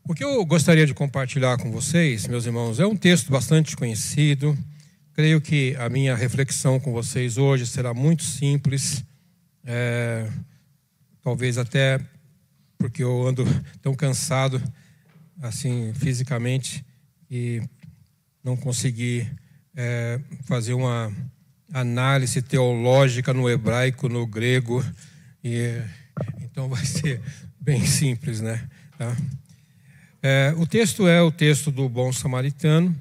O que eu gostaria de compartilhar com vocês, meus irmãos, é um texto bastante conhecido. Creio que a minha reflexão com vocês hoje será muito simples, talvez até porque eu ando tão cansado, assim, fisicamente, e não consegui fazer uma análise teológica no hebraico, no grego, então vai ser bem simples, né? Tá? O texto é o texto do Bom Samaritano,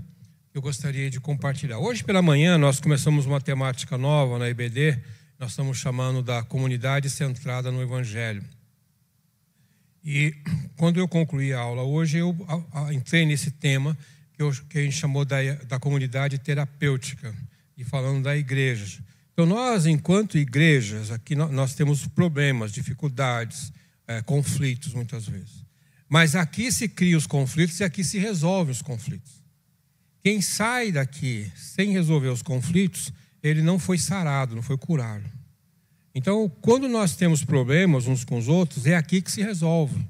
que eu gostaria de compartilhar. Hoje pela manhã nós começamos uma temática nova na IBD, nós estamos chamando da comunidade centrada no Evangelho. E quando eu concluí a aula hoje, eu entrei nesse tema que a gente chamou da comunidade terapêutica, e falando da igreja. Então nós, enquanto igrejas, aqui nós temos problemas, dificuldades, conflitos muitas vezes. Mas aqui se criam os conflitos e aqui se resolvem os conflitos. Quem sai daqui sem resolver os conflitos, ele não foi sarado, não foi curado. Então, quando nós temos problemas uns com os outros, é aqui que se resolve.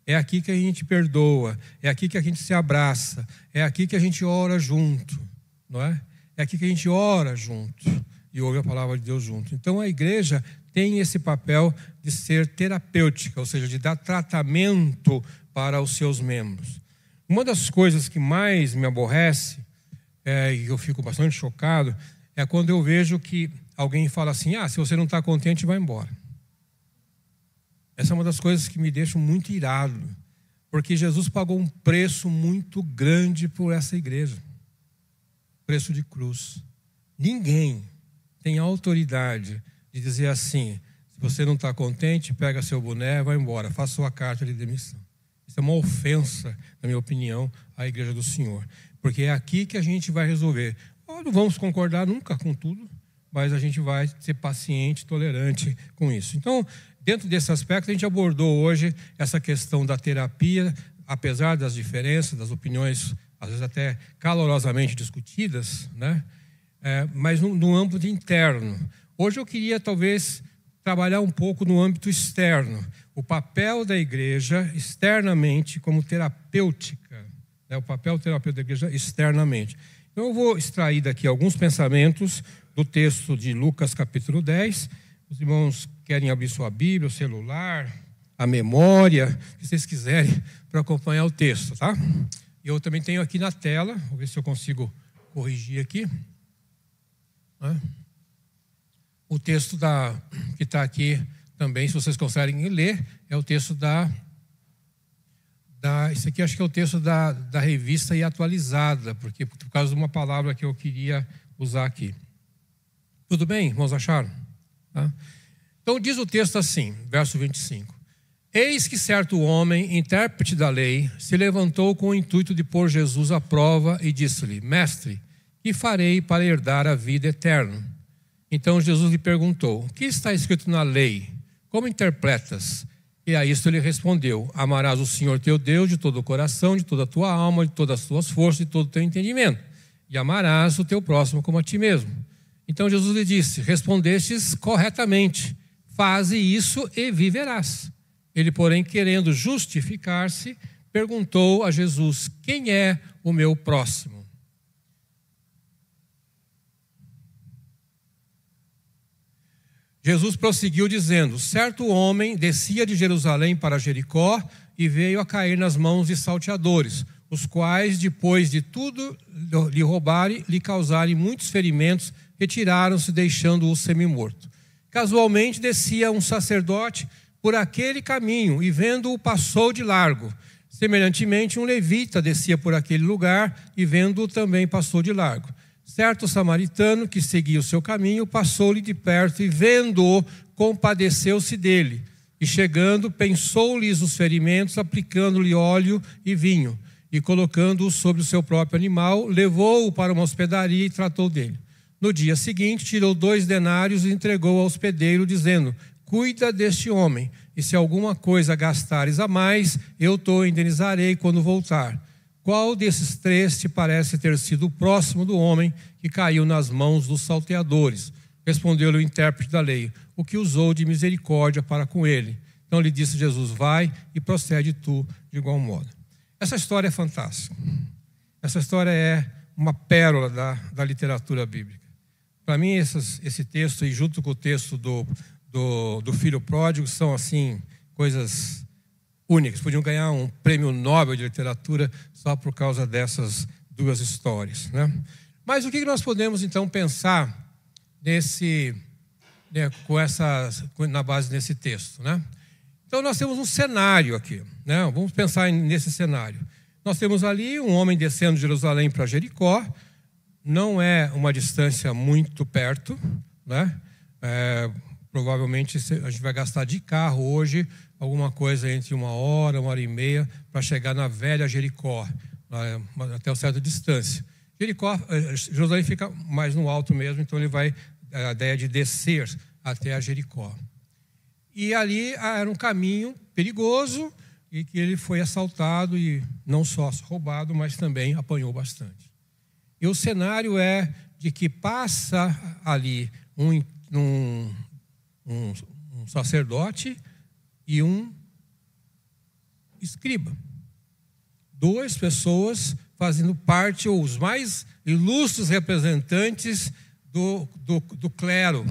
É aqui que a gente perdoa, é aqui que a gente se abraça, é aqui que a gente ora junto, não é? É aqui que a gente ora junto e ouve a palavra de Deus junto. Então, a igreja tem esse papel de ser terapêutica, ou seja, de dar tratamento para os seus membros. Uma das coisas que mais me aborrece, e eu fico bastante chocado, é quando eu vejo que alguém fala assim, se você não está contente, vai embora. Essa é uma das coisas que me deixa muito irado, porque Jesus pagou um preço muito grande por essa igreja. Preço de cruz. Ninguém tem autoridade de dizer assim, se você não está contente, pega seu boné, vai embora, faça sua carta de demissão. Isso é uma ofensa, na minha opinião, à igreja do Senhor. Porque é aqui que a gente vai resolver. Não vamos concordar nunca com tudo, mas a gente vai ser paciente, tolerante com isso. Então, dentro desse aspecto, a gente abordou hoje essa questão da terapia, apesar das diferenças, das opiniões, às vezes até calorosamente discutidas, né? Mas no âmbito interno. Hoje eu queria, talvez, trabalhar um pouco no âmbito externo. O papel da igreja externamente como terapêutica. O papel terapêutico da igreja externamente. Então eu vou extrair daqui alguns pensamentos do texto de Lucas capítulo 10. Os irmãos querem abrir sua Bíblia, o celular, a memória, se vocês quiserem, para acompanhar o texto, tá? Eu também tenho aqui na tela, vou ver se eu consigo corrigir aqui. O texto que está aqui também, se vocês conseguirem ler, é o texto esse aqui acho que é o texto da revista e atualizada, porque por causa de uma palavra que eu queria usar aqui. Tudo bem? Irmãos, acharam? Tá? Então diz o texto assim, verso 25. Eis que certo homem, intérprete da lei, se levantou com o intuito de pôr Jesus à prova e disse-lhe, Mestre, que farei para herdar a vida eterna? Então Jesus lhe perguntou, o que está escrito na lei? Como interpretas? E a isto ele respondeu, amarás o Senhor teu Deus de todo o coração, de toda a tua alma, de todas as tuas forças, de todo o teu entendimento. E amarás o teu próximo como a ti mesmo. Então Jesus lhe disse, respondestes corretamente, faze isso e viverás. Ele, porém, querendo justificar-se, perguntou a Jesus, quem é o meu próximo? Jesus prosseguiu dizendo, certo homem descia de Jerusalém para Jericó e veio a cair nas mãos de salteadores, os quais, depois de tudo lhe roubarem, lhe causarem muitos ferimentos, retiraram-se, deixando-o semi-morto. Casualmente descia um sacerdote por aquele caminho e vendo-o passou de largo. Semelhantemente, um levita descia por aquele lugar e vendo-o também passou de largo. Certo samaritano que seguia o seu caminho passou-lhe de perto e vendo-o compadeceu-se dele. E chegando, pensou-lhes os ferimentos, aplicando-lhe óleo e vinho. E colocando-o sobre o seu próprio animal, levou-o para uma hospedaria e tratou dele. No dia seguinte, tirou 2 denários e entregou ao hospedeiro, dizendo, cuida deste homem, e se alguma coisa gastares a mais, eu te indenizarei quando voltar. Qual desses 3 te parece ter sido o próximo do homem que caiu nas mãos dos salteadores? Respondeu-lhe o intérprete da lei, o que usou de misericórdia para com ele. Então lhe disse Jesus, vai e procede tu de igual modo. Essa história é fantástica. Essa história é uma pérola da literatura bíblica. Para mim, esse texto, e junto com o texto do filho pródigo, são assim coisas únicas. Podiam ganhar um prêmio Nobel de literatura só por causa dessas duas histórias, né? Mas o que nós podemos então pensar na base desse texto, né? Então nós temos um cenário aqui, né? Vamos pensar nesse cenário. Nós temos ali um homem descendo de Jerusalém para Jericó. Não é uma distância muito perto, né? Provavelmente a gente vai gastar de carro hoje alguma coisa entre 1 hora e meia para chegar na velha Jericó, até uma certa distância. Jerusalém fica mais no alto mesmo, então ele vai a ideia de descer até a Jericó. E ali era um caminho perigoso e que ele foi assaltado e não só roubado, mas também apanhou bastante. E o cenário é de que passa ali um sacerdote e um escriba. Duas pessoas fazendo parte, ou os mais ilustres representantes do clero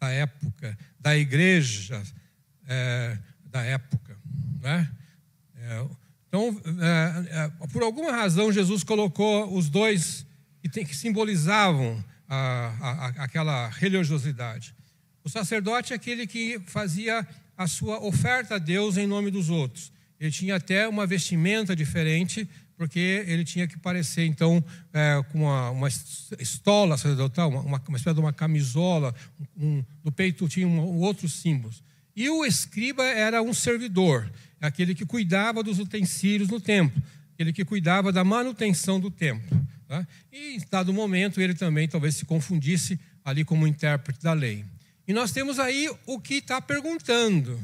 da época, da igreja da época, né? Então, por alguma razão, Jesus colocou os dois que simbolizavam aquela religiosidade. O sacerdote é aquele que fazia a sua oferta a Deus em nome dos outros. Ele tinha até uma vestimenta diferente, porque ele tinha que parecer, então, com uma estola sacerdotal, uma espécie de uma camisola, no peito tinha outros símbolos. E o escriba era um servidor, aquele que cuidava dos utensílios no templo, aquele que cuidava da manutenção do templo. Tá? E, em dado momento, ele também talvez se confundisse ali como intérprete da lei. E nós temos aí o que está perguntando,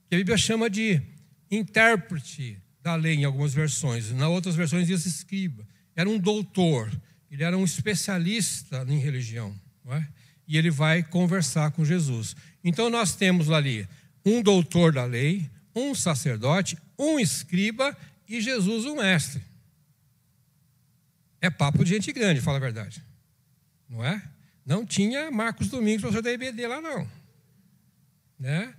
que a Bíblia chama de intérprete da lei em algumas versões. Nas outras versões diz escriba. Era um doutor, ele era um especialista em religião. Não é? E ele vai conversar com Jesus. Então nós temos ali um doutor da lei, um sacerdote, um escriba e Jesus, um mestre. É papo de gente grande, fala a verdade. Não é? Não tinha Marcos Domingos, professor da IBD lá, não. Né?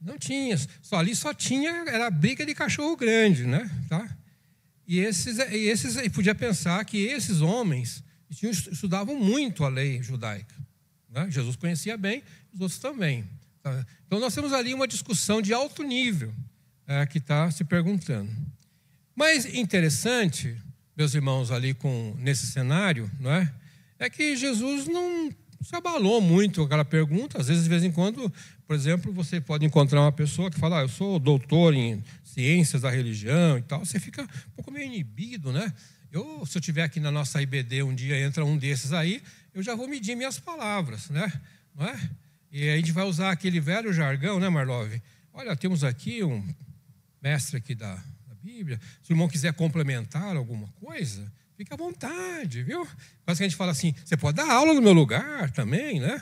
Não tinha. Ali só tinha, era briga de cachorro grande, né? Tá? E podia pensar que esses homens estudavam muito a lei judaica. Né? Jesus conhecia bem, os outros também. Tá? Então nós temos ali uma discussão de alto nível que está se perguntando. Mas interessante, meus irmãos, ali nesse cenário, não é? É que Jesus não se abalou muito com aquela pergunta. Às vezes, de vez em quando, por exemplo, você pode encontrar uma pessoa que fala, eu sou doutor em ciências da religião e tal. Você fica um pouco meio inibido, né? Se eu estiver aqui na nossa IBD um dia, entra um desses aí, eu já vou medir minhas palavras, né? Não é? E aí a gente vai usar aquele velho jargão, né, Marlov? Olha, temos aqui um mestre aqui da Bíblia. Se o irmão quiser complementar alguma coisa, fique à vontade, viu? Quase que a gente fala assim, você pode dar aula no meu lugar também, né?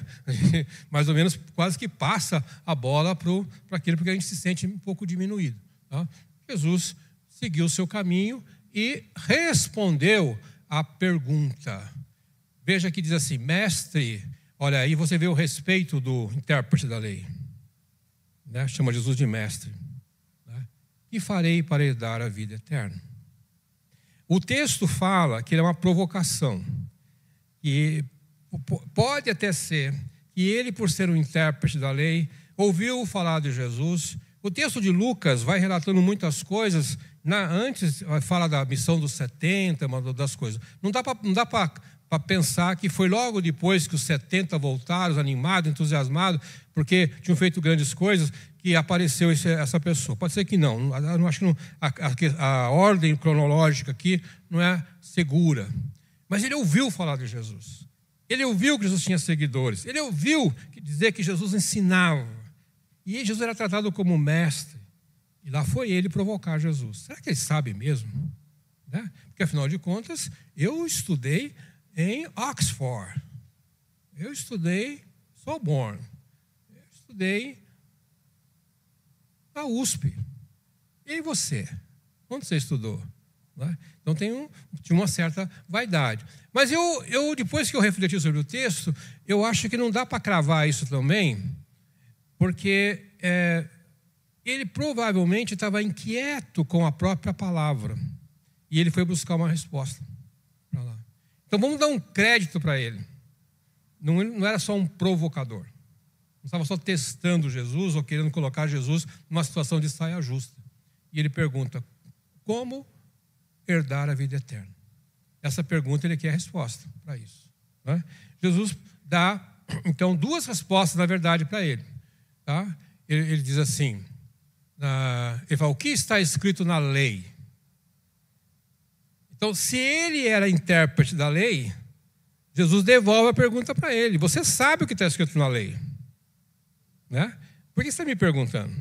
Mais ou menos quase que passa a bola para aquilo, porque a gente se sente um pouco diminuído. Tá? Jesus seguiu o seu caminho e respondeu à pergunta. Veja que diz assim, mestre, olha aí você vê o respeito do intérprete da lei. Né? Chama Jesus de mestre. Né? Que farei para herdar a vida eterna? O texto fala que ele é uma provocação. E pode até ser que ele, por ser um intérprete da lei, ouviu falar de Jesus. O texto de Lucas vai relatando muitas coisas. Antes fala da missão dos 70, das coisas. Não dá para pensar que foi logo depois que os 70 voltaram, animados, entusiasmados, porque tinham feito grandes coisas, que apareceu essa pessoa. Pode ser que não. Eu não acho que a ordem cronológica aqui não é segura. Mas ele ouviu falar de Jesus. Ele ouviu que Jesus tinha seguidores. Ele ouviu dizer que Jesus ensinava. E Jesus era tratado como mestre. E lá foi ele provocar Jesus. Será que ele sabe mesmo? Né? Porque, afinal de contas, eu estudei em Oxford. Eu estudei Sorbonne. Eu estudei na USP. E você? Onde você estudou? né? Então tinha uma certa vaidade. Mas depois que eu refleti sobre o texto, eu acho que não dá para cravar isso também, porque ele provavelmente estava inquieto com a própria palavra. E ele foi buscar uma resposta para lá. Então vamos dar um crédito para ele. Não era só um provocador. Não estava só testando Jesus ou querendo colocar Jesus numa situação de saia justa. E ele pergunta: como herdar a vida eterna? Essa pergunta ele quer a resposta para isso, né? Jesus dá, então, duas respostas, na verdade, para ele. Tá? Ele diz assim, ele fala: o que está escrito na lei? Então, se ele era intérprete da lei, Jesus devolve a pergunta para ele: você sabe o que está escrito na lei? Né? Por que você está me perguntando?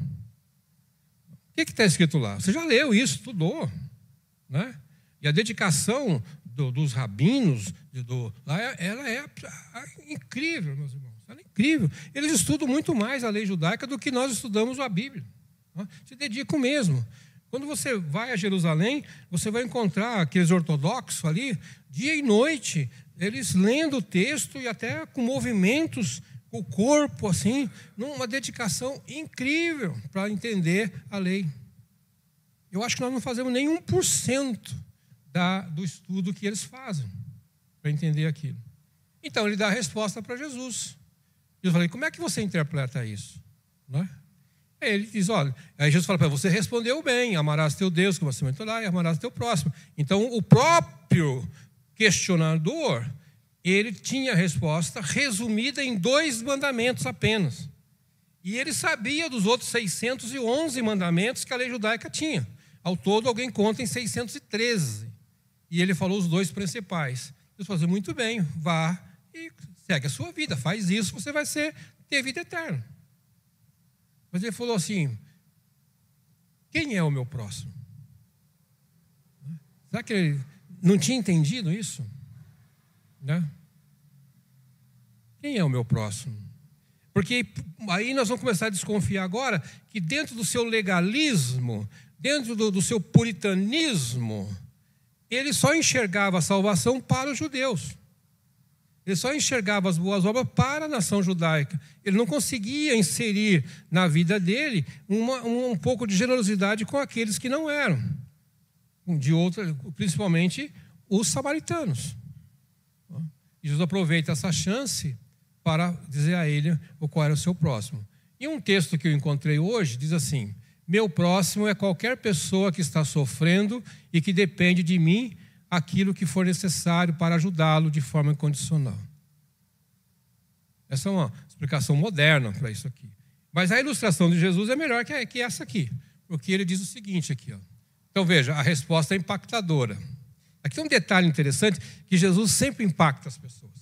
O que está escrito lá? Você já leu isso, estudou, né? E a dedicação dos rabinos lá, ela é incrível, meus irmãos. Ela é incrível. Eles estudam muito mais a lei judaica do que nós estudamos a Bíblia. Né? Se dedicam mesmo. Quando você vai a Jerusalém, você vai encontrar aqueles ortodoxos ali, dia e noite, eles lendo o texto e até com movimentos, com o corpo, assim, numa dedicação incrível para entender a lei. Eu acho que nós não fazemos nem 1% do estudo que eles fazem para entender aquilo. Então, ele dá a resposta para Jesus. Eu falei: como é que você interpreta isso? Não é? Aí ele diz: olha, aí Jesus fala para ele: você respondeu bem, amarás teu Deus como você muito lá e amarás teu próximo. Então, o próprio questionador, ele tinha a resposta resumida em 2 mandamentos apenas. E ele sabia dos outros 611 mandamentos que a lei judaica tinha. Ao todo, alguém conta em 613. E ele falou os 2 principais. Deus falou: muito bem, vá e segue a sua vida, faz isso, você vai ter vida eterna. Mas ele falou assim: quem é o meu próximo? Será que ele não tinha entendido isso? Né? Quem é o meu próximo? Porque aí nós vamos começar a desconfiar agora que dentro do seu legalismo, dentro do seu puritanismo, ele só enxergava a salvação para os judeus. Ele só enxergava as boas obras para a nação judaica. Ele não conseguia inserir na vida dele um pouco de generosidade com aqueles que não eram. Principalmente os samaritanos. E Jesus aproveita essa chance para dizer a ele qual era o seu próximo. E um texto que eu encontrei hoje diz assim: meu próximo é qualquer pessoa que está sofrendo e que depende de mim aquilo que for necessário para ajudá-lo de forma incondicional. Essa é uma explicação moderna para isso aqui. Mas a ilustração de Jesus é melhor que essa aqui, porque ele diz o seguinte aqui, ó. Então veja, a resposta é impactadora. Aqui tem um detalhe interessante, que Jesus sempre impacta as pessoas.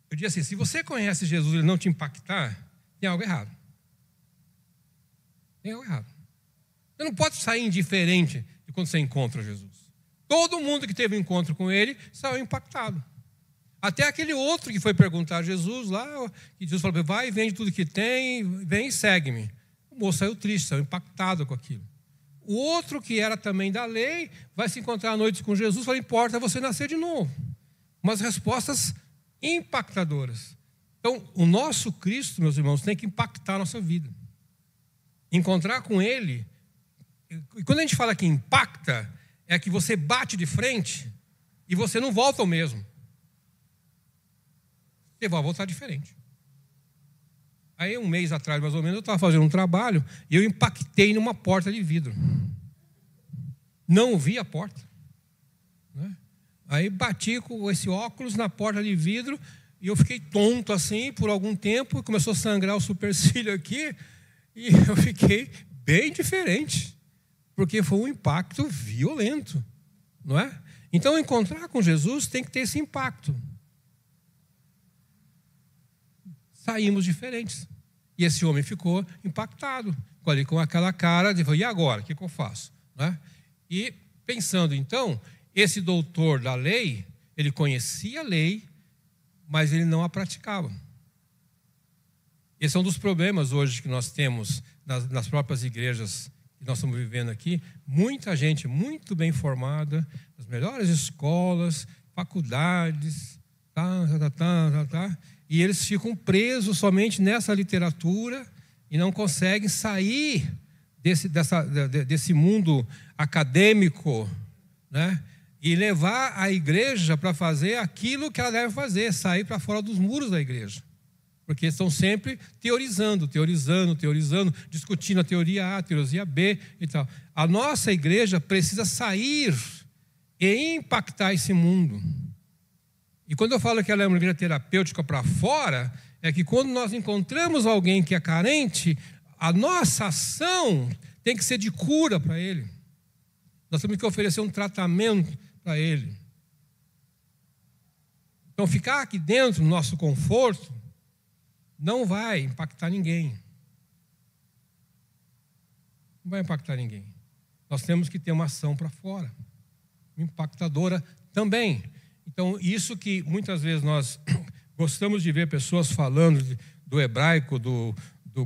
Eu digo assim: se você conhece Jesus e ele não te impactar, tem algo errado. Tem algo errado. Você não pode sair indiferente de quando você encontra Jesus. Todo mundo que teve um encontro com ele saiu impactado. Até aquele outro que foi perguntar a Jesus lá, que Jesus falou: vai e vende tudo que tem, vem e segue-me. O moço saiu triste, saiu impactado com aquilo. O outro, que era também da lei, vai se encontrar à noite com Jesus e fala: importa você nascer de novo. Umas respostas impactadoras. Então, o nosso Cristo, meus irmãos, tem que impactar a nossa vida. Encontrar com Ele. E quando a gente fala que impacta, é que você bate de frente e você não volta ao mesmo. Você vai voltar diferente. Aí, um mês atrás, mais ou menos, eu estava fazendo um trabalho e eu impactei numa porta de vidro. Não vi a porta. Né? Aí bati com esse óculos na porta de vidro e eu fiquei tonto assim por algum tempo. Começou a sangrar o supercílio aqui e eu fiquei bem diferente. Porque foi um impacto violento, não é? Então, encontrar com Jesus tem que ter esse impacto. Saímos diferentes. E esse homem ficou impactado, com aquela cara de: e agora? O que eu faço? Não é? E pensando, então, esse doutor da lei, ele conhecia a lei, mas ele não a praticava. Esse é um dos problemas hoje que nós temos nas próprias igrejas que nós estamos vivendo aqui, muita gente muito bem formada, as melhores escolas, faculdades, e eles ficam presos somente nessa literatura e não conseguem sair desse mundo acadêmico, né? E levar a igreja para fazer aquilo que ela deve fazer, sair para fora dos muros da igreja. Porque estão sempre teorizando, discutindo a teoria A, a teoria B e tal. A nossa igreja precisa sair e impactar esse mundo. E quando eu falo que ela é uma igreja terapêutica para fora, é que quando nós encontramos alguém que é carente, a nossa ação tem que ser de cura para ele. Nós temos que oferecer um tratamento para ele. Então, ficar aqui dentro, no nosso conforto, não vai impactar ninguém. Não vai impactar ninguém. Nós temos que ter uma ação para fora, impactadora também. Então, isso que muitas vezes nós gostamos de ver pessoas falando do hebraico, do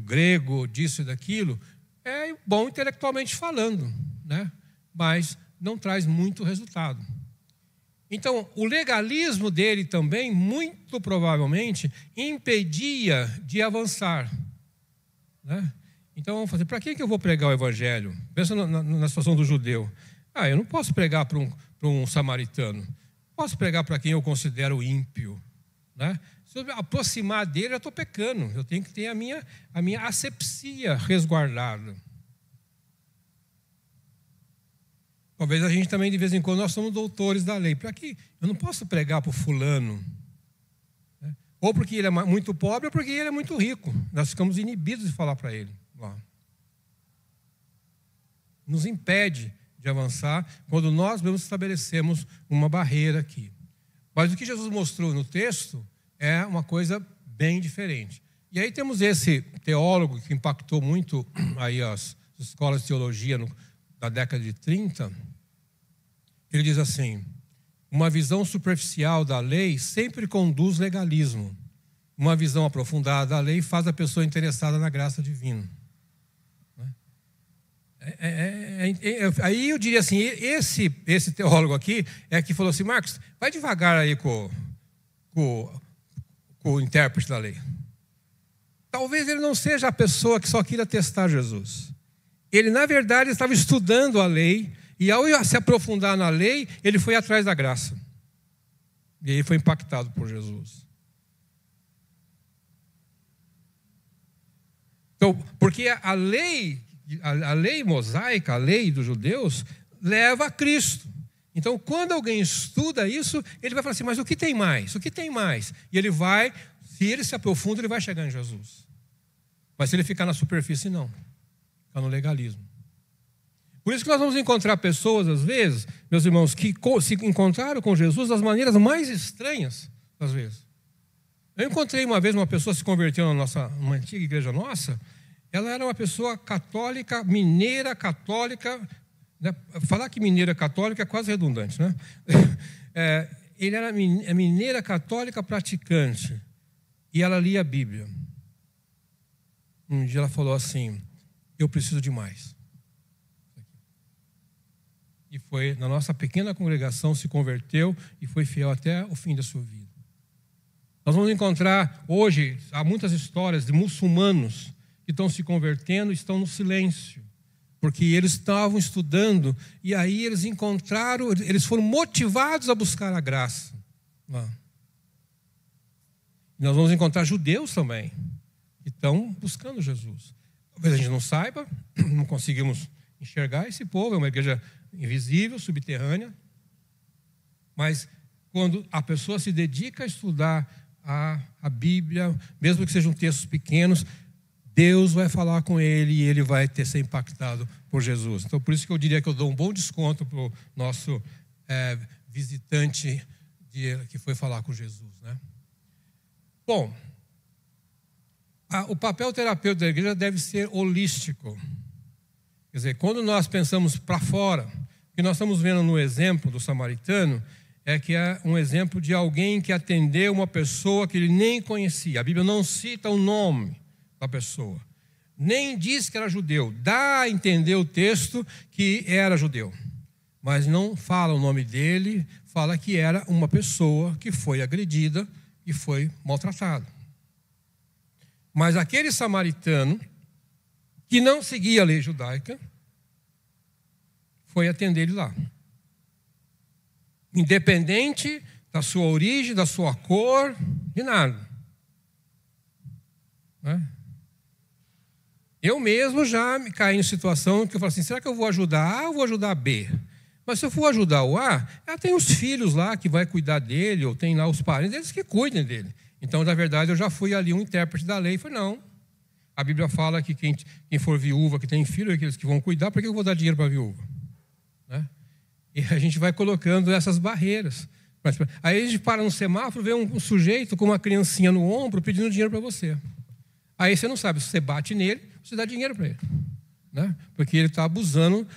grego, disso e daquilo, é bom intelectualmente falando, né? Mas não traz muito resultado. Então, o legalismo dele também, muito provavelmente, impedia de avançar, né? Então, vamos fazer, para que eu vou pregar o evangelho? Pensa na situação do judeu. Eu não posso pregar para um samaritano. Posso pregar para quem eu considero ímpio, né? Se eu me aproximar dele, eu estou pecando. Eu tenho que ter a minha asepsia resguardada. Talvez a gente também, de vez em quando, nós somos doutores da lei. Para que eu não posso pregar para o fulano, né? Ou porque ele é muito pobre, ou porque ele é muito rico. Nós ficamos inibidos de falar para ele. Nos impede de avançar quando nós mesmos estabelecemos uma barreira aqui. Mas o que Jesus mostrou no texto é uma coisa bem diferente. E aí temos esse teólogo que impactou muito aí as escolas de teologia da década de 30. Ele diz assim: uma visão superficial da lei sempre conduz legalismo. Uma visão aprofundada da lei faz a pessoa interessada na graça divina. Aí eu diria assim, esse teólogo aqui é que falou assim: Marcos, vai devagar aí com o intérprete da lei. Talvez ele não seja a pessoa que só queria testar Jesus. Ele, na verdade, estava estudando a lei, e ao se aprofundar na lei, ele foi atrás da graça. E aí foi impactado por Jesus. Então, porque a lei mosaica, a lei dos judeus, leva a Cristo. Então, quando alguém estuda isso, ele vai falar assim: mas o que tem mais? O que tem mais? E ele vai, se ele se aprofunda, ele vai chegar em Jesus. Mas se ele ficar na superfície, não. Ficar no legalismo. Por isso que nós vamos encontrar pessoas, às vezes, meus irmãos, que se encontraram com Jesus das maneiras mais estranhas, às vezes. Eu encontrei uma vez uma pessoa se converteu numa antiga igreja nossa. Ela era uma pessoa católica, mineira católica, né? Falar que mineira católica é quase redundante, né? Ele era mineira católica praticante, e ela lia a Bíblia. Um dia ela falou assim: eu preciso de mais. E foi na nossa pequena congregação, se converteu e foi fiel até o fim da sua vida. Nós vamos encontrar hoje, há muitas histórias de muçulmanos que estão se convertendo e estão no silêncio, porque eles estavam estudando e aí eles encontraram, eles foram motivados a buscar a graça. Nós vamos encontrar judeus também, que estão buscando Jesus. Talvez a gente não saiba, não conseguimos enxergar esse povo, é uma igreja invisível, subterrânea, mas quando a pessoa se dedica a estudar a Bíblia, mesmo que sejam textos pequenos, Deus vai falar com ele e ele vai ser impactado por Jesus. Então, por isso que eu diria que eu dou um bom desconto para o nosso visitante que foi falar com Jesus, né? Bom, o papel terapêutico da igreja deve ser holístico. Quer dizer, quando nós pensamos para fora, o que nós estamos vendo no exemplo do samaritano é que é um exemplo de alguém que atendeu uma pessoa que ele nem conhecia. A Bíblia não cita o nome da pessoa, nem diz que era judeu. Dá a entender o texto que era judeu. Mas não fala o nome dele, fala que era uma pessoa que foi agredida e foi maltratada. Mas aquele samaritano, que não seguia a lei judaica, foi atender ele lá. Independente da sua origem, da sua cor, de nada. Né? Eu mesmo já me caí em situação que eu falo assim, será que eu vou ajudar A ou vou ajudar B? Mas se eu for ajudar o A, tem os filhos lá que vai cuidar dele, ou tem lá os parentes, eles que cuidem dele. Então, na verdade, eu já fui ali um intérprete da lei e falei, não. A Bíblia fala que quem for viúva, que tem filho, é aqueles que vão cuidar, por que eu vou dar dinheiro para a viúva? Né? E a gente vai colocando essas barreiras. Aí a gente para no semáforo, vê um sujeito com uma criancinha no ombro pedindo dinheiro para você. Aí você não sabe, se você bate nele, você dá dinheiro para ele. Né? Porque ele está abusando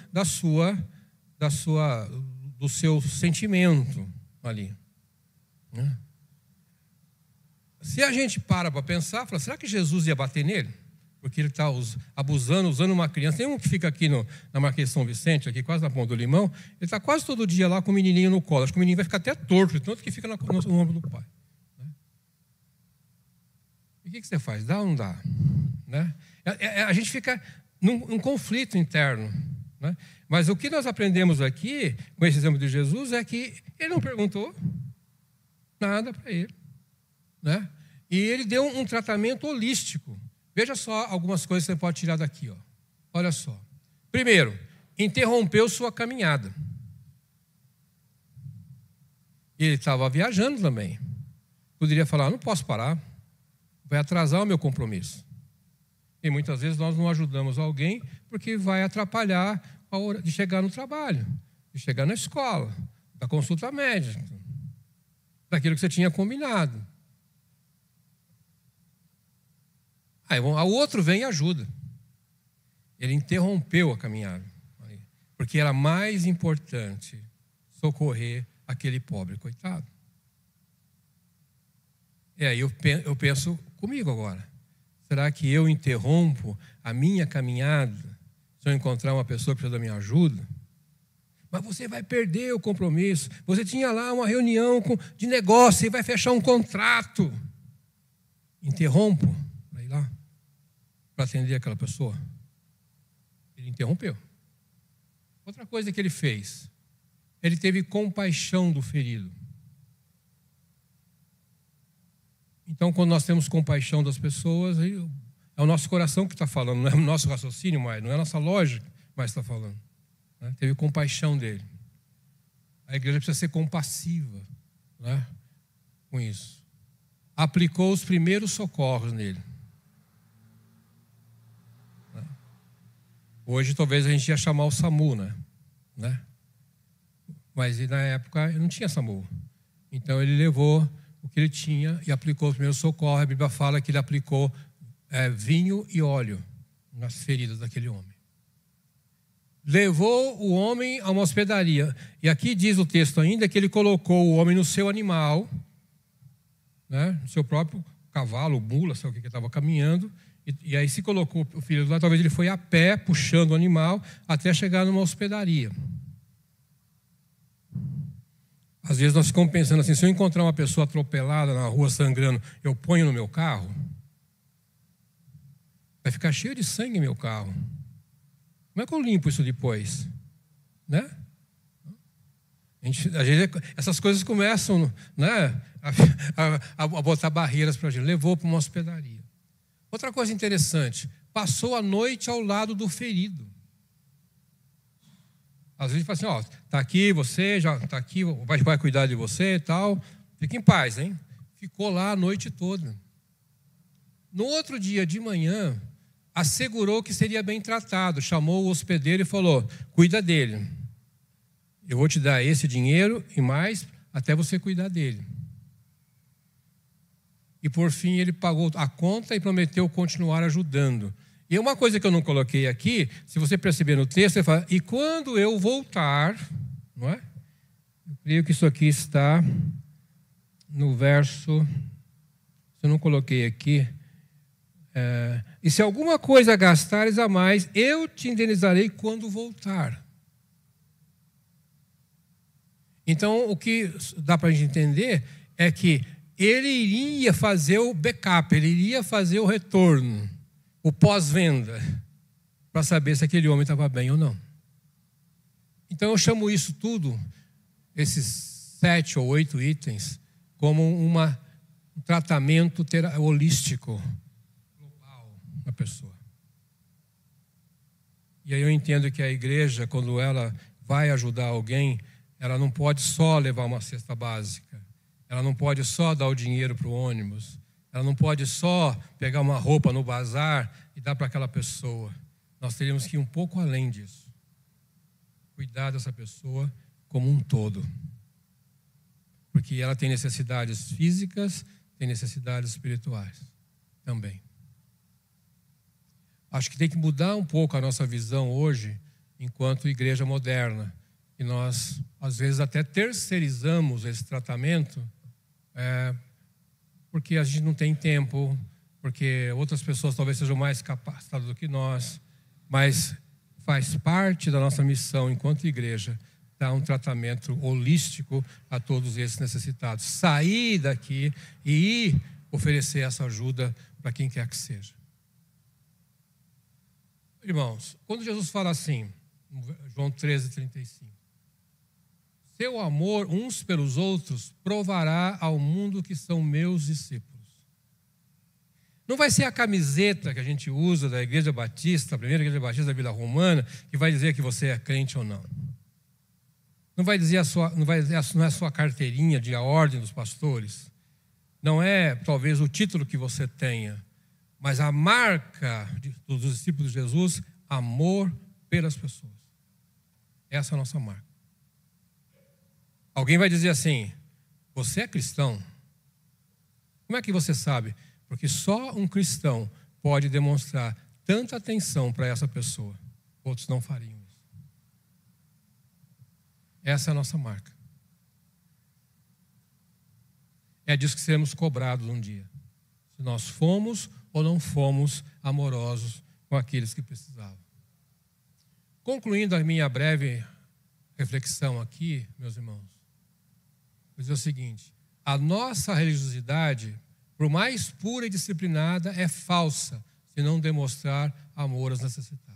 do seu sentimento ali. Né? Se a gente para pensar, fala, será que Jesus ia bater nele? Porque ele está abusando, usando uma criança. Tem um que fica aqui na Marquês de São Vicente, aqui quase na Ponta do Limão, ele está quase todo dia lá com o menininho no colo. Acho que o menino vai ficar até torto, tanto que fica no ombro do pai. Né? E o que você faz? Dá ou não dá? Né? A gente fica num conflito interno. Né? Mas o que nós aprendemos aqui, com esse exemplo de Jesus, é que ele não perguntou nada para ele. Né? E ele deu um tratamento holístico. Veja só algumas coisas que você pode tirar daqui. Ó. Olha só. Primeiro, interrompeu sua caminhada. Ele estava viajando também. Poderia falar, não posso parar. Vai atrasar o meu compromisso. E muitas vezes nós não ajudamos alguém porque vai atrapalhar a hora de chegar no trabalho, de chegar na escola, da consulta médica, daquilo que você tinha combinado. Aí o outro vem e ajuda. Ele interrompeu a caminhada, porque era mais importante socorrer aquele pobre coitado. E aí eu penso comigo agora. Será que eu interrompo a minha caminhada se eu encontrar uma pessoa que precisa da minha ajuda? Mas você vai perder o compromisso. Você tinha lá uma reunião de negócio e vai fechar um contrato. Interrompo para ir lá, para atender aquela pessoa. Ele interrompeu. Outra coisa que ele fez, ele teve compaixão do ferido. Então, quando nós temos compaixão das pessoas, é o nosso coração que está falando, não é o nosso raciocínio mais, não é a nossa lógica mais está falando. Né? Teve compaixão dele. A igreja precisa ser compassiva, né, com isso. Aplicou os primeiros socorros nele. Hoje talvez a gente ia chamar o SAMU, né? Mas na época não tinha SAMU. Então ele levou o que ele tinha e aplicou os primeiros socorros. A Bíblia fala que ele aplicou vinho e óleo nas feridas daquele homem. Levou o homem a uma hospedaria. E aqui diz o texto ainda que ele colocou o homem no seu animal, né, no seu próprio cavalo, mula, sei o que estava caminhando. E aí se colocou o filho lá, talvez ele foi a pé, puxando o animal, até chegar numa hospedaria. Às vezes nós ficamos pensando assim, se eu encontrar uma pessoa atropelada na rua sangrando, eu ponho no meu carro? Vai ficar cheio de sangue em meu carro. Como é que eu limpo isso depois? Né? Essas coisas começam, né, a botar barreiras para a gente. Levou para uma hospedaria. Outra coisa interessante, passou a noite ao lado do ferido. Às vezes fala assim, está aqui você, já está aqui, vai cuidar de você e tal. Fica em paz, hein? Ficou lá a noite toda. No outro dia de manhã, assegurou que seria bem tratado. Chamou o hospedeiro e falou, cuida dele. Eu vou te dar esse dinheiro e mais até você cuidar dele. E por fim ele pagou a conta e prometeu continuar ajudando. E uma coisa que eu não coloquei aqui, se você perceber no texto, ele fala, e quando eu voltar, não é? Eu creio que isso aqui está no verso, se eu não coloquei aqui, E se alguma coisa gastares a mais, eu te indenizarei quando voltar. Então, o que dá para a gente entender é que ele iria fazer o backup, ele iria fazer o retorno, o pós-venda, para saber se aquele homem estava bem ou não. Então, eu chamo isso tudo, esses 7 ou 8 itens, como um tratamento holístico global na pessoa. E aí eu entendo que a igreja, quando ela vai ajudar alguém, ela não pode só levar uma cesta básica, ela não pode só dar o dinheiro para o ônibus, ela não pode só pegar uma roupa no bazar e dar para aquela pessoa. Nós teríamos que ir um pouco além disso. Cuidar dessa pessoa como um todo. Porque ela tem necessidades físicas, tem necessidades espirituais também. Acho que tem que mudar um pouco a nossa visão hoje, enquanto igreja moderna. E nós, às vezes, até terceirizamos esse tratamento, porque a gente não tem tempo, porque outras pessoas talvez sejam mais capacitadas do que nós, mas faz parte da nossa missão enquanto igreja dar um tratamento holístico a todos esses necessitados. Sair daqui e ir oferecer essa ajuda para quem quer que seja. Irmãos, quando Jesus fala assim, João 13:35, seu amor uns pelos outros provará ao mundo que são meus discípulos. Não vai ser a camiseta que a gente usa da Igreja Batista, a primeira Igreja Batista da Vila Romana, que vai dizer que você é crente ou não. Não é a sua carteirinha de a ordem dos pastores. Não é, talvez, o título que você tenha. Mas a marca dos discípulos de Jesus, amor pelas pessoas. Essa é a nossa marca. Alguém vai dizer assim, você é cristão? Como é que você sabe? Porque só um cristão pode demonstrar tanta atenção para essa pessoa. Outros não fariam isso. Essa é a nossa marca. É disso que seremos cobrados um dia. Se nós fomos ou não fomos amorosos com aqueles que precisavam. Concluindo a minha breve reflexão aqui, meus irmãos, vou dizer o seguinte, a nossa religiosidade, por mais pura e disciplinada, é falsa se não demonstrar amor aos necessitados.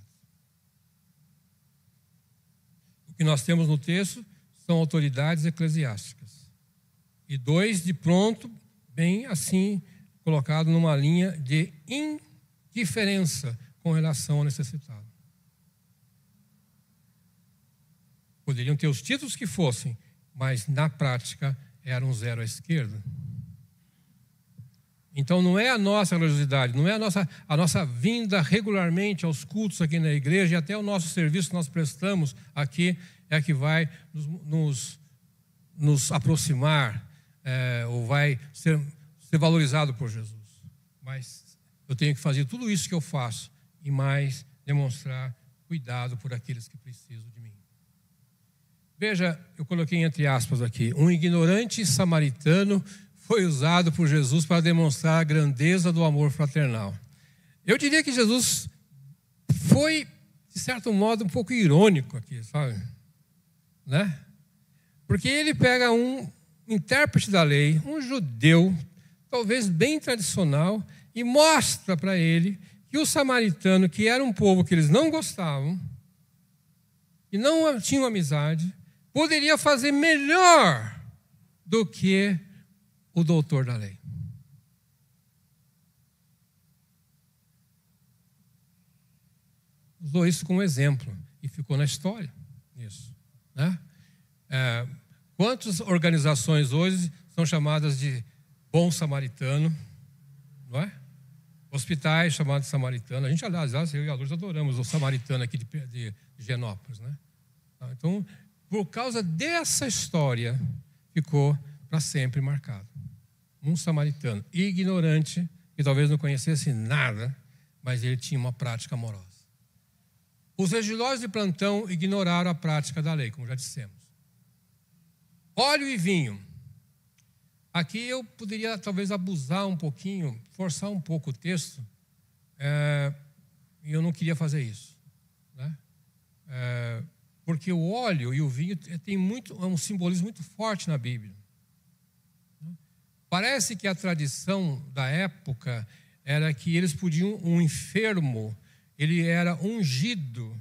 O que nós temos no texto são autoridades eclesiásticas. E 2, de pronto, bem assim, colocado numa linha de indiferença com relação ao necessitado. Poderiam ter os títulos que fossem, mas na prática eram zero à esquerda. Então não é a nossa religiosidade, não é a nossa vinda regularmente aos cultos aqui na igreja e até o nosso serviço que nós prestamos aqui é que vai nos aproximar ou vai ser valorizado por Jesus. Mas eu tenho que fazer tudo isso que eu faço e mais demonstrar cuidado por aqueles que precisam de mim. Veja, eu coloquei entre aspas aqui, um ignorante samaritano foi usado por Jesus para demonstrar a grandeza do amor fraternal. Eu diria que Jesus foi, de certo modo, um pouco irônico aqui, sabe? Né? Porque ele pega um intérprete da lei, um judeu, talvez bem tradicional, e mostra para ele que o samaritano, que era um povo que eles não gostavam, e não tinham amizade, poderia fazer melhor do que o doutor da lei. Usou isso como exemplo e ficou na história isso, né? Quantas organizações hoje são chamadas de bom samaritano, não é? Hospitais chamados de samaritano. A gente, aliás, eu e a Lourdes adoramos o samaritano aqui de Genópolis, né? Então, por causa dessa história, ficou para sempre marcado. Um samaritano ignorante, que talvez não conhecesse nada, mas ele tinha uma prática amorosa. Os religiosos de plantão ignoraram a prática da lei, como já dissemos. Óleo e vinho. Aqui eu poderia talvez abusar um pouquinho, forçar um pouco o texto, E eu não queria fazer isso, né? Porque o óleo e o vinho tem um simbolismo muito forte na Bíblia. Parece que a tradição da época era que eles podiam, um enfermo, ele era ungido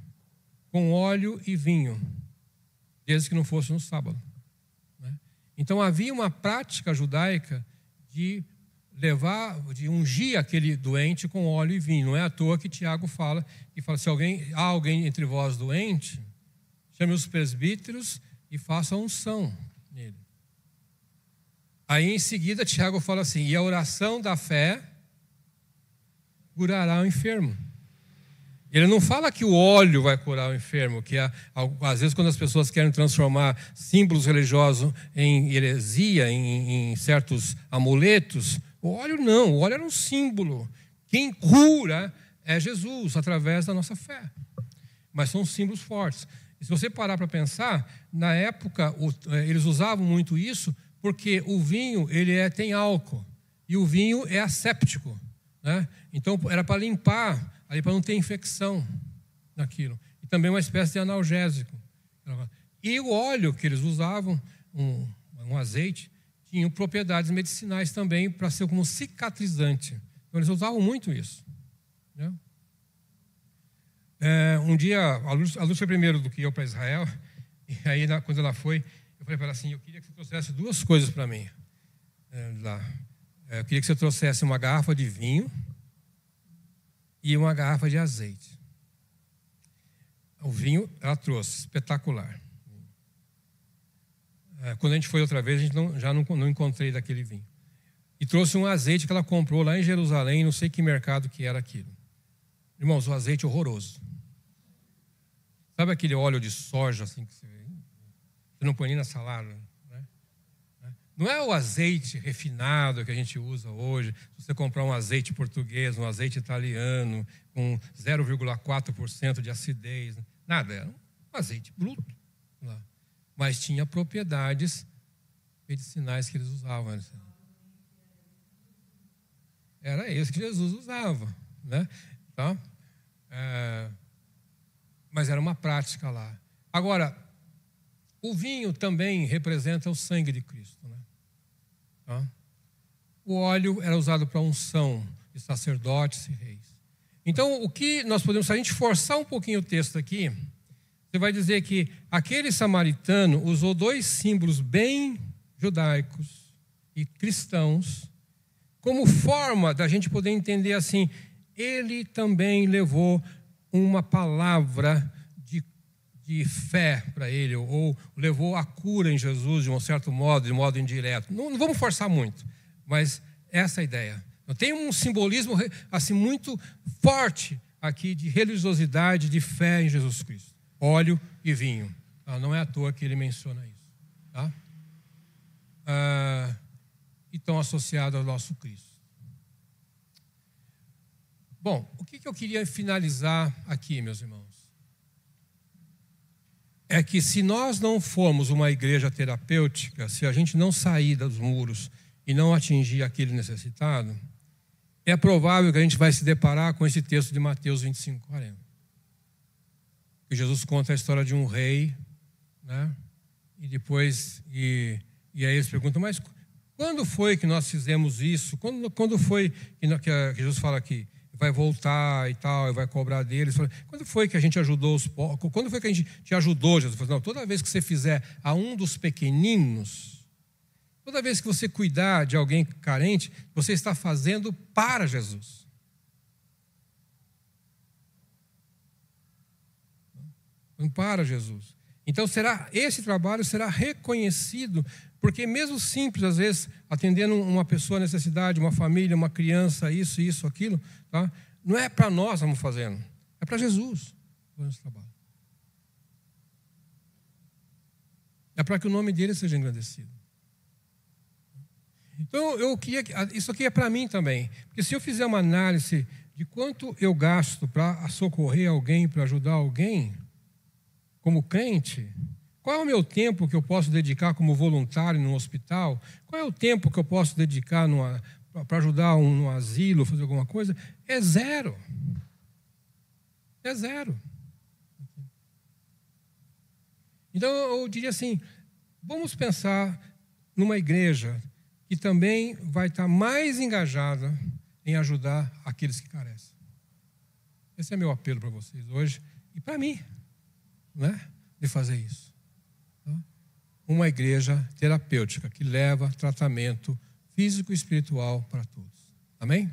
com óleo e vinho, desde que não fosse no sábado, né? Então havia uma prática judaica de ungir aquele doente com óleo e vinho. Não é à toa que Tiago fala, se há alguém entre vós doente, chame os presbíteros e faça a unção nele. Aí em seguida Tiago fala assim: e a oração da fé curará o enfermo. Ele não fala que o óleo vai curar o enfermo, que às vezes quando as pessoas querem transformar símbolos religiosos em heresia, em certos amuletos, o óleo não, o óleo era um símbolo. Quem cura é Jesus, através da nossa fé. Mas são símbolos fortes. E se você parar para pensar, na época eles usavam muito isso porque o vinho tem álcool e o vinho é asséptico, né? Então era para limpar, ali para não ter infecção naquilo. E também uma espécie de analgésico. E o óleo que eles usavam, um azeite, tinha propriedades medicinais também para ser como cicatrizante. Então eles usavam muito isso, né? Um dia, a Lúcia foi primeiro do que eu para Israel, e aí quando ela foi, eu falei para ela assim: eu queria que você trouxesse duas coisas para mim lá. Eu queria que você trouxesse uma garrafa de vinho e uma garrafa de azeite. O vinho ela trouxe, espetacular. Quando a gente foi outra vez, a gente não encontrei daquele vinho. E trouxe um azeite que ela comprou lá em Jerusalém, não sei que mercado que era aquilo. Irmãos, o azeite horroroso. Sabe aquele óleo de soja assim que você não põe nem na salada, né? Não é o azeite refinado que a gente usa hoje. Se você comprar um azeite português, um azeite italiano, com 0,4% de acidez, nada, era um azeite bruto. Mas tinha propriedades medicinais que eles usavam. Era isso que Jesus usava, né? Tá? Mas era uma prática lá. Agora, o vinho também representa o sangue de Cristo, né? Tá? O óleo era usado para unção de sacerdotes e reis. Então, o que nós podemos, se a gente forçar um pouquinho o texto aqui, você vai dizer que aquele samaritano usou dois símbolos bem judaicos e cristãos como forma da gente poder entender assim: ele também levou uma palavra de fé para ele, ou levou a cura em Jesus de um certo modo, de modo indireto. Não vamos forçar muito, mas essa é a ideia. Tem um simbolismo assim muito forte aqui de religiosidade, de fé em Jesus Cristo. Óleo e vinho. Não é à toa que ele menciona isso. Tá? E estão associados ao nosso Cristo. Bom, o que eu queria finalizar aqui, meus irmãos? É que se nós não formos uma igreja terapêutica, se a gente não sair dos muros e não atingir aquele necessitado, é provável que a gente vai se deparar com esse texto de Mateus 25:40. Que Jesus conta a história de um rei, né? E depois, e aí eles perguntam: mas quando foi que nós fizemos isso? Quando foi que Jesus fala aqui? Vai voltar e tal, e vai cobrar deles. Quando foi que a gente ajudou os pobres? Quando foi que a gente te ajudou, Jesus? Falou: não, toda vez que você fizer a um dos pequeninos, toda vez que você cuidar de alguém carente, você está fazendo para Jesus. Para Jesus. Então esse trabalho será reconhecido, porque mesmo simples, às vezes, atendendo uma pessoa à necessidade, uma família, uma criança, isso, aquilo, tá? Não é para nós que estamos fazendo, é para Jesus esse trabalho. É para que o nome dele seja engrandecido. Então, isso aqui é para mim também, porque se eu fizer uma análise de quanto eu gasto para socorrer alguém, para ajudar alguém, como crente, qual é o meu tempo que eu posso dedicar como voluntário no hospital? Qual é o tempo que eu posso dedicar para ajudar um asilo, fazer alguma coisa, é zero. É zero. Então, eu diria assim, vamos pensar numa igreja que também vai estar mais engajada em ajudar aqueles que carecem. Esse é meu apelo para vocês hoje e para mim, né, de fazer isso. Tá? Uma igreja terapêutica que leva tratamento físico e espiritual para todos. Amém?